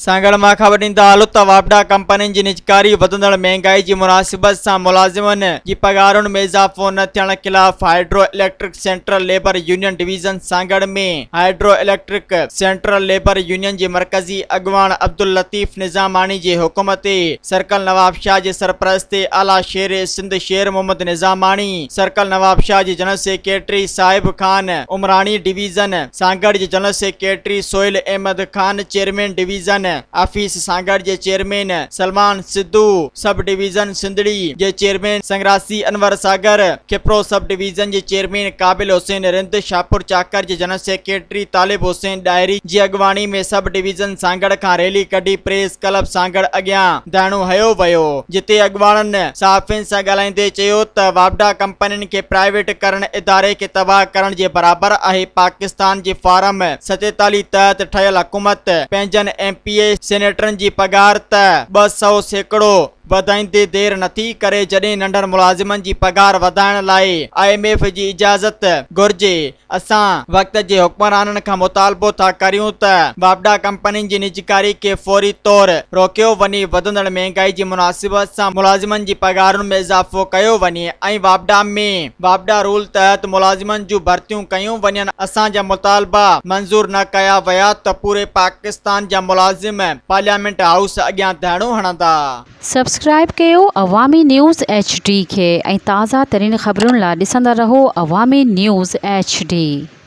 सांगड़ मां ख़बर ॾींदा हलो त वापडा कंपनियुनि जी निजकारी वधंदड़ महांगाई जी मुनासिबत सां मुलाज़िमनि जी पगारुनि में इज़ाफ़ो न थियण ख़िलाफ़ hydro electric central labour union division Sanghar में hydro electric central labour union जे मरकज़ी अॻुवान अब्दुल लतीफ़ निज़ामानी जे हुकुम ते सर्कल नवाब शाह जे सरपरस्ती आला शेर सिंध शेर मोहम्मद निज़ामानी, सर्कल नवाब शाह जे general secretary Sahib Khan Umrani division Sanghar जे general secretary Sohail Ahmed Khan chairman division office Sanghar जे chairman Salman Sidhu, sub division Sindhri जे chairman Sangrasi Anwar Sagar, Khipro sub division जे चेयरमैन काबिल हुसैन रिंद, शाहपुर चाकर जे जनरल सेक्रेटरी तालिब हुसैन डायरी जी अॻवानी में सब डिवीज़न सांगड़ खां रैली कढी प्रेस क्लब सांगड़ अॻियां धरणो हयो वियो, जिते अॻवाननि सहाफ़ियुनि सां ॻाल्हाईंदे चयो त वापडा कंपनियुनि खे प्राइवेट करण इदारे खे तबाह करण जे बराबर आहे। पाकिस्तान जे फार्म 47 तहत ठहियल हुकूमत पंहिंजनि एमपीए सेनेटरनि जी पगार त 200% वधाईंदे देर नथी करे, जॾहिं नंढनि मुलाज़िमनि जी पगार वधाइण लाइ IMF जी इजाज़त घुर्जे। असां वक़्त जे हुक्मराननि खां मुतालबो था करियूं त वापडा कंपनियुनि जी निजकारी खे फौरी तौर रोकियो वञे, वधंदड़ महांगाई जी मुनासिबत सां मुलाज़िमनि जी पगारुनि में इज़ाफ़ो कयो वञे ऐं वापडा रूल तहत मुलाज़िमनि जूं भर्तियूं कयूं वञनि। असांजा मुतालबा मंज़ूर न कया विया त पूरे पाकिस्तान जा मुलाज़िम पार्लियामेंट हाउस अॻियां धरणो हणंदा। सब्सक्राइब कयो अवामी न्यूज़ HD खे ऐं ताज़ा तरीन ख़बरुनि लाइ ॾिसंदा रहो अवामी न्यूज़ HD।